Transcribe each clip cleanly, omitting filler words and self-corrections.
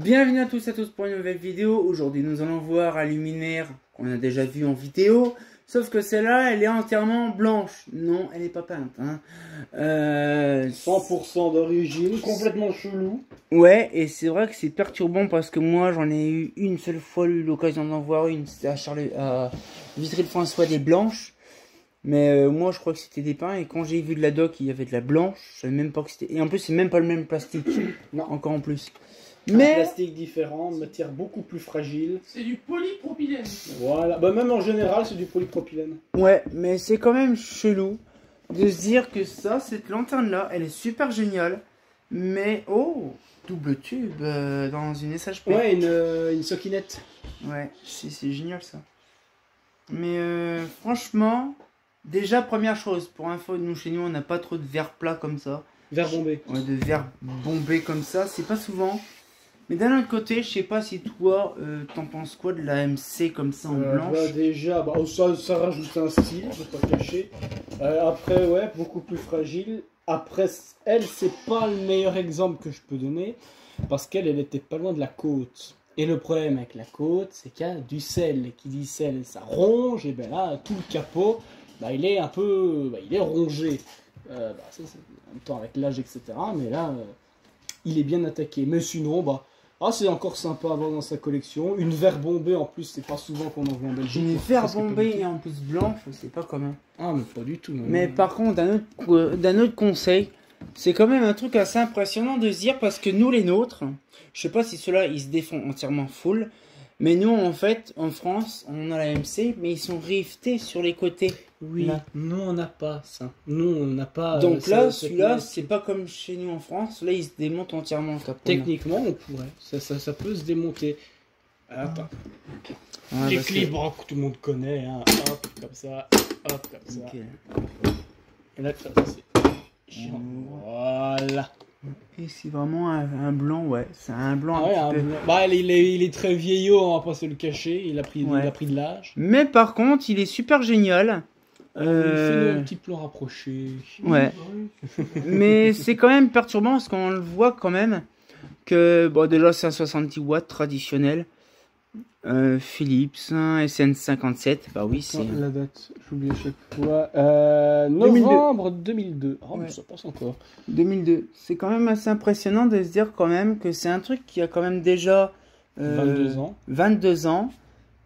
Bienvenue à tous pour une nouvelle vidéo. Aujourd'hui nous allons voir un luminaire qu'on a déjà vu en vidéo. Sauf que celle-là elle est entièrement blanche. Non, elle n'est pas peinte. 100% d'origine, complètement chelou. Ouais, et c'est vrai que c'est perturbant parce que moi j'en ai eu une seule fois eu l'occasion d'en voir une. C'était à Vitry-le-François des blanches. Mais moi je crois que c'était des peints. Et quand j'ai vu de la doc il y avait de la blanche. Je savais même pas que c'était. Et en plus c'est même pas le même plastique. Non. Encore en plus. Mais... Un plastique différent, matière beaucoup plus fragile. C'est du polypropylène. Voilà, bah même en général c'est du polypropylène. Ouais, mais c'est quand même chelou de se dire que ça, cette lanterne là, elle est super géniale. Mais oh, double tube dans une SHP. Ouais, une soquinette. Ouais, c'est génial ça. Mais franchement, déjà première chose, pour info, nous chez nous on n'a pas trop de verre plat comme ça. Verre bombé. Ouais, de verre bombé comme ça, c'est pas souvent. Mais d'un autre côté, je sais pas si toi, t'en penses quoi de la MC comme ça en blanche. Bah déjà, bah, ça rajoute un style, je vais pas cacher. Après, ouais, beaucoup plus fragile. Après, elle, c'est pas le meilleur exemple que je peux donner. Parce qu'elle était pas loin de la côte. Et le problème avec la côte, c'est qu'il y a du sel. Et qui dit sel, ça ronge. Et ben là, tout le capot, bah, il est un peu... Bah, il est rongé. Ça, c'est en même temps avec l'âge, etc. Mais là, il est bien attaqué. Mais sinon, bah... Ah, c'est encore sympa à avoir dans sa collection. Une verre bombée en plus, c'est pas souvent qu'on en voit en Belgique. Une verre bombée et en plus blanche, c'est pas commun. Ah, mais pas du tout. Mais par contre, d'un autre conseil, c'est quand même un truc assez impressionnant de se dire parce que nous, les nôtres, je sais pas si ceux-là ils se défont entièrement full, mais nous, en fait, en France, on a la MC, mais ils sont riftés sur les côtés. Oui, là. Nous on n'a pas ça. Nous on n'a pas. Donc là, celui-là, c'est pas comme chez nous en France. Là, il se démonte entièrement. Techniquement, on pourrait. Ça peut se démonter. Attends. Ah, l'équilibre que tout le monde connaît. Hein. Hop, comme ça. Hop, comme ça. Okay. Et là, c'est chiant. Voilà. Et c'est vraiment un blanc, ouais. C'est un blanc. Ah ouais, blanc. Bah, il est très vieillot, on va pas se le cacher. Il a pris de l'âge. Mais par contre, il est super génial. Fais un petit plan rapproché. Ouais. Mais c'est quand même perturbant parce qu'on le voit quand même que bon déjà c'est un 70 watts traditionnel. Philips SN57. Bah oui c'est. La date, j'oublie à chaque fois. Novembre 2002. Oh mais ça passe encore. 2002. C'est quand même assez impressionnant de se dire quand même que c'est un truc qui a quand même déjà 22 ans. 22 ans.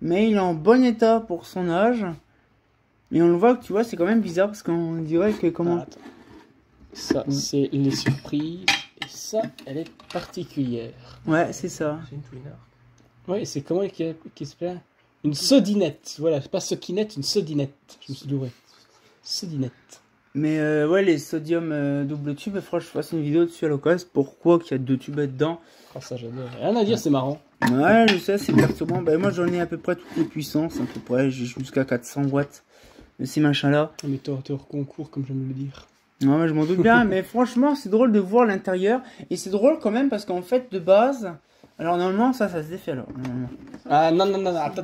Mais il est en bon état pour son âge. Et on le voit que tu vois, c'est quand même bizarre parce qu'on dirait que comment. Attends. Ça, c'est les surprises. Et ça, elle est particulière. Ouais, c'est ça. C'est une Twin Arc. Ouais, c'est comment qui s'appelle une sodinette. Voilà, c'est pas soquinette, une sodinette. Je me suis doué. Sodinette. Mais ouais, les sodium double tube, franchement, je fasse une vidéo dessus à l'occasion. Pourquoi qu'il y a 2 tubes dedans. Ah, ça, j'adore. Rien à dire, c'est marrant. Ouais, je sais, c'est perturbant. Ben, moi, j'en ai à peu près toutes les puissances. À peu près, j'ai jusqu'à 400 watts. De ces machins-là. Mais t'es hors concours, comme j'aime le dire. Non, mais je m'en doute bien. Mais franchement, c'est drôle de voir l'intérieur. Et c'est drôle quand même parce qu'en fait, de base. Alors, normalement, ça se défait alors. Ah, non. Attends.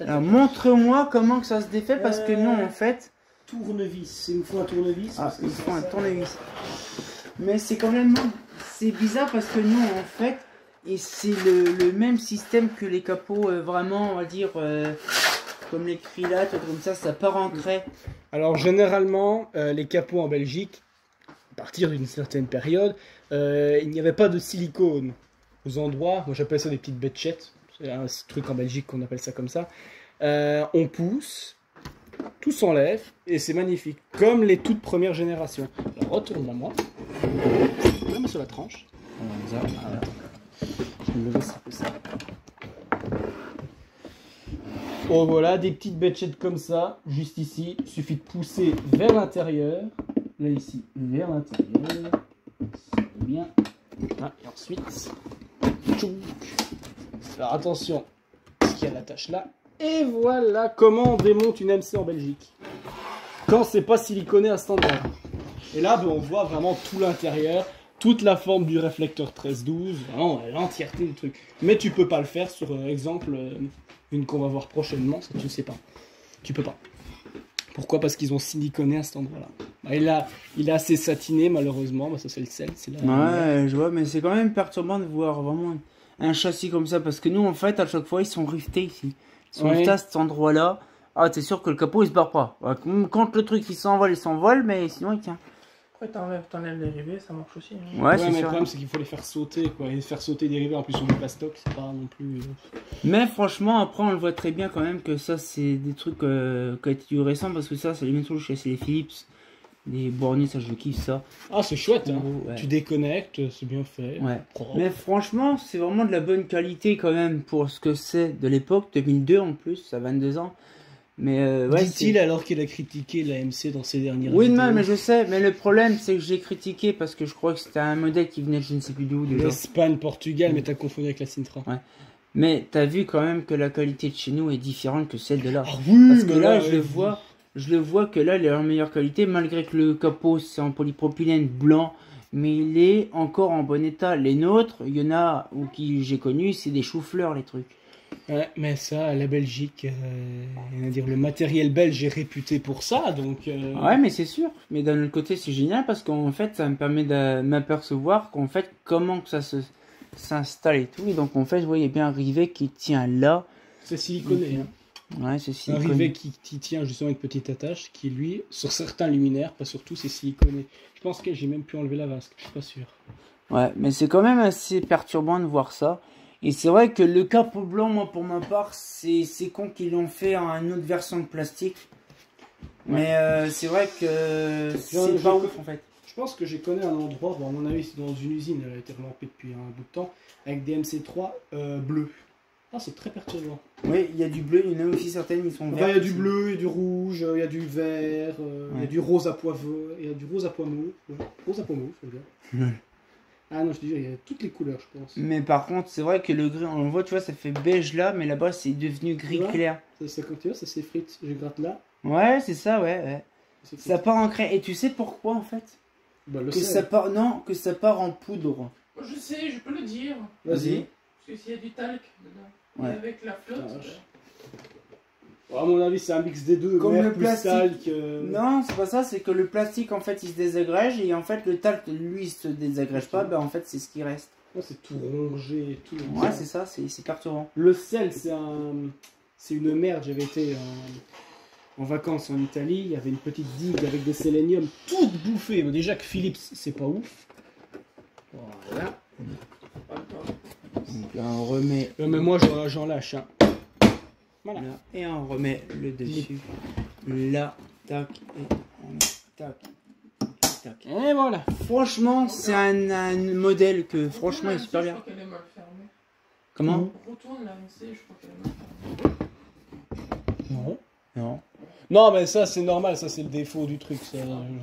Alors, montre-moi comment que ça se défait parce que nous, en fait. Tournevis. Il me faut un tournevis. Ah, il faut un tournevis. Mais c'est quand même. C'est bizarre parce que nous, en fait. Et c'est le même système que les capots, vraiment, on va dire. Comme les Krilat, comme ça part en craie. Alors généralement, les capots en Belgique, à partir d'une certaine période, il n'y avait pas de silicone aux endroits. Moi j'appelle ça des petites béchettes. C'est un truc en Belgique qu'on appelle ça comme ça. On pousse, tout s'enlève et c'est magnifique. Comme les toutes premières générations. Alors retourne à moi. Même sur la tranche. Voilà. Je vais me lever si c'est possible. Oh voilà, des petites béchettes comme ça, juste ici. Il suffit de pousser vers l'intérieur. Là ici, vers l'intérieur. C'est bien. Ah, et ensuite, tchouk. Alors attention, ce qu'il y a l'attache là. Et voilà comment on démonte une MC en Belgique. Quand c'est pas siliconé à cet endroit. Et là, on voit vraiment tout l'intérieur. Toute la forme du réflecteur 13-12. Vraiment, l'entièreté du truc. Mais tu peux pas le faire sur, exemple... une qu'on va voir prochainement, ça tu sais pas. Tu peux pas. Pourquoi? Parce qu'ils ont siliconé à cet endroit-là. Bah, il est assez satiné malheureusement, bah, ça c'est le sel. Ouais, je vois, mais c'est quand même perturbant de voir vraiment un châssis comme ça, parce que nous, en fait, à chaque fois, ils sont riftés ici. Ils sont Ouais. riftés à cet endroit-là. Ah, t'es sûr que le capot, il se barre pas. Quand le truc, il s'envole, mais sinon, il tient. Après, t'enlèves les rivets, ça marche aussi. Hein. Ouais, Ouais, c'est mais le sûr. problème, c'est qu'il faut les faire sauter, quoi. Et faire sauter des rivets, en plus, on n'est pas stock, c'est pas non plus... Mais franchement, après, on le voit très bien quand même que ça, c'est des trucs qui ont été du récent, parce que ça, c'est les métaux, c'est les Philips. Les bornés, ça, je kiffe ça. Ah, c'est chouette, hein. Ouais. Tu déconnectes, c'est bien fait. Ouais. Propre. Mais franchement, c'est vraiment de la bonne qualité quand même pour ce que c'est de l'époque, 2002 en plus, ça a 22 ans. Mais ouais, Dit-il alors qu'il a critiqué l'AMC dans ses dernières oui, vidéos. non, mais je sais, mais le problème c'est que j'ai critiqué parce que je crois que c'était un modèle qui venait de je ne sais plus d'où déjà. L'Espagne, Portugal, mais t'as confondu avec la Sintra. Ouais. Mais t'as vu quand même que la qualité de chez nous est différente que celle de là. Ah oui, Parce que mais là, ouais. je le vois que là, il est en meilleure qualité, malgré que le capot c'est en polypropylène blanc, mais il est encore en bon état. Les nôtres, il y en a ou qui j'ai connu, c'est des choux-fleurs les trucs. Ouais, mais ça, la Belgique, dire, le matériel belge est réputé pour ça, donc... Ouais, mais c'est sûr. Mais d'un autre côté, c'est génial parce qu'en fait, ça me permet de m'apercevoir qu'en fait, comment que ça s'installe et tout. Et donc, en fait, vous voyez bien un rivet qui tient là. C'est siliconé, hein. Ouais, c'est Un siliconé. rivet qui tient justement une petite attache, qui lui, sur certains luminaires, pas sur tous, c'est siliconé. Je pense que j'ai même pu enlever la vasque, je suis pas sûr. Ouais, mais c'est quand même assez perturbant de voir ça. Et c'est vrai que le capot blanc, moi, pour ma part, c'est con qu'ils l'ont fait en une autre version de plastique. Mais c'est vrai que c'est pas ouf, en fait. Je pense que j'ai connu un endroit, bon, à mon avis c'est dans une usine, elle a été relampée depuis un bout de temps, avec des MC3 bleus. Ah, c'est très perturbant. Oui, il y a du bleu, il y en a aussi certaines, ils sont Enfin, verts. il y a du bleu, il y a du rouge, il y a du vert, il y a du rose à poivre, il y a du rose à pois mauve. Ouais. Rose à pois mauve, faut le dire. Ah non, je te dis, il y a toutes les couleurs, je pense. Mais par contre, c'est vrai que le gris, on le voit, tu vois, ça fait beige là, mais là-bas, c'est devenu gris Ouais. clair. Ça, quand tu vois, ça s'effrite. Je gratte là. Ouais, c'est ça, ouais. c'est Ça part en craie. Et tu sais pourquoi, en fait? Bah, le Que sel. ça part, non, que ça part en poudre. Moi, je sais, je peux le dire. Vas-y. Parce qu'il y a du talc dedans. Ouais. Et avec la flotte. Ah, Bon, à mon avis, c'est un mix des deux. Comme mer le plus plastique. talc, Non, c'est pas ça, c'est que le plastique, en fait, il se désagrège, et en fait, le talc, lui, il se désagrège pas, ben en fait, c'est ce qui reste. Ouais, c'est tout rongé et tout. Ouais, c'est ça, c'est perturbant. Le sel, c'est une merde. J'avais été en vacances en Italie. Il y avait une petite digue avec des séléniums toutes bouffées. Bon, déjà que Philips, c'est pas ouf. Voilà. Donc là, on remet Mais moi, j'en lâche. Hein. Voilà. là, et on remet le dessus. Là, tac, et on met tac, tac. Et voilà. Franchement, c'est un modèle que, franchement, il est super Je bien. crois qu'elle est mal fermée. Comment? Retourne la MC, je crois qu'elle est mal fermée. Non. Non. Non, mais ça, c'est normal. Ça, c'est le défaut du truc. Ça,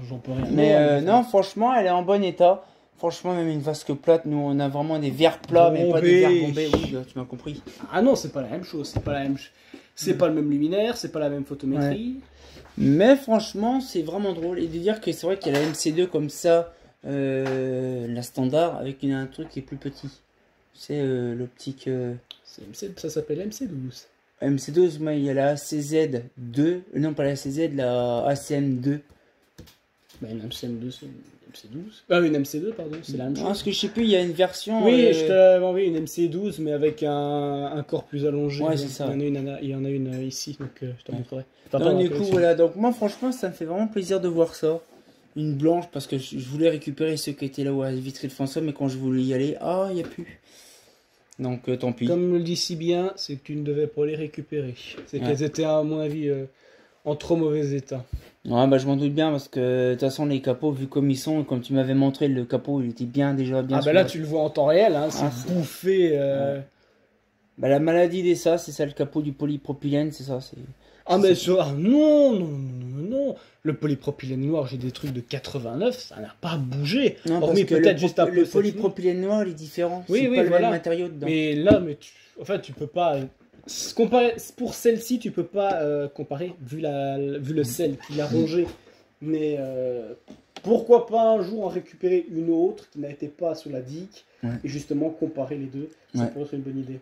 j'en peux rien. Mais non, franchement, elle est en bon état. Franchement, même une vasque plate, nous on a vraiment des verres plats, mais pas des verres bombés. Oui, tu m'as compris. Ah non, c'est pas la même chose. C'est pas la même. C'est pas le même luminaire. C'est pas la même photométrie. Mais franchement, c'est vraiment drôle. Et de dire que c'est vrai qu'il y a la MC2 comme ça, la standard, avec un truc qui est plus petit. C'est l'optique Ça s'appelle MC12. MC12, mais il y a la ACZ2. Non, pas la ACZ, la ACM2. Bah, une MC2, c'est une MC12. Ah, une MC2, pardon, c'est la même chose. Parce que je sais plus, il y a une version. Oui, je t'avais envoyé une MC12, mais avec un corps plus allongé. Ouais, c'est ça. Il y en a une ici, donc je te montrerai. Non, du coup, voilà. Donc, moi, franchement, ça me fait vraiment plaisir de voir ça. Une blanche, parce que je voulais récupérer ceux qui étaient là à Vitry de François, mais quand je voulais y aller, il n'y a plus. Donc, tant pis. Comme le dit si bien, c'est que tu ne devais pas les récupérer. C'est Ouais. qu'elles étaient, à mon avis, en trop mauvais état. Ouais, bah, je m'en doute bien, parce que de toute façon, les capots, vu comme ils sont, comme tu m'avais montré, le capot, il était déjà bien. Ah, bah là, tu le vois en temps réel, hein, c'est Ah, bouffé. Bah, la maladie des ça, c'est ça, le capot du polypropylène, c'est ça. Ah, mais non. Le polypropylène noir, j'ai des trucs de 89, ça n'a pas bougé. Non, parce Hormis que peut-être juste un peu le cette polypropylène noir, il est différent. Oui, c'est oui, pas le voilà. même matériau dedans. Mais là, en fait, tu peux pas comparer. Pour celle-ci, tu peux pas comparer vu le sel qu'il a rongé. Mais pourquoi pas un jour en récupérer une autre qui n'a été pas sous la digue et justement comparer les deux. Ça pourrait être une bonne idée.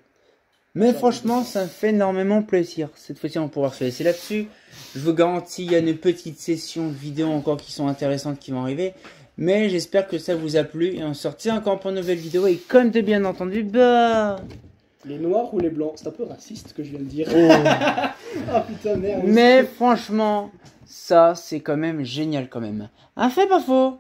Mais franchement, ça me fait énormément plaisir. Cette fois-ci, on va pouvoir se laisser là-dessus. Je vous garantis, il y a une petite session de vidéos encore qui sont intéressantes qui vont arriver. Mais j'espère que ça vous a plu et on se retient encore pour une nouvelle vidéo. Et comme de bien entendu, bah... Les noirs ou les blancs? C'est un peu raciste ce que je viens de dire. Oh. Ah putain, merde. Mais franchement, ça c'est quand même génial quand même. Un fait pas faux.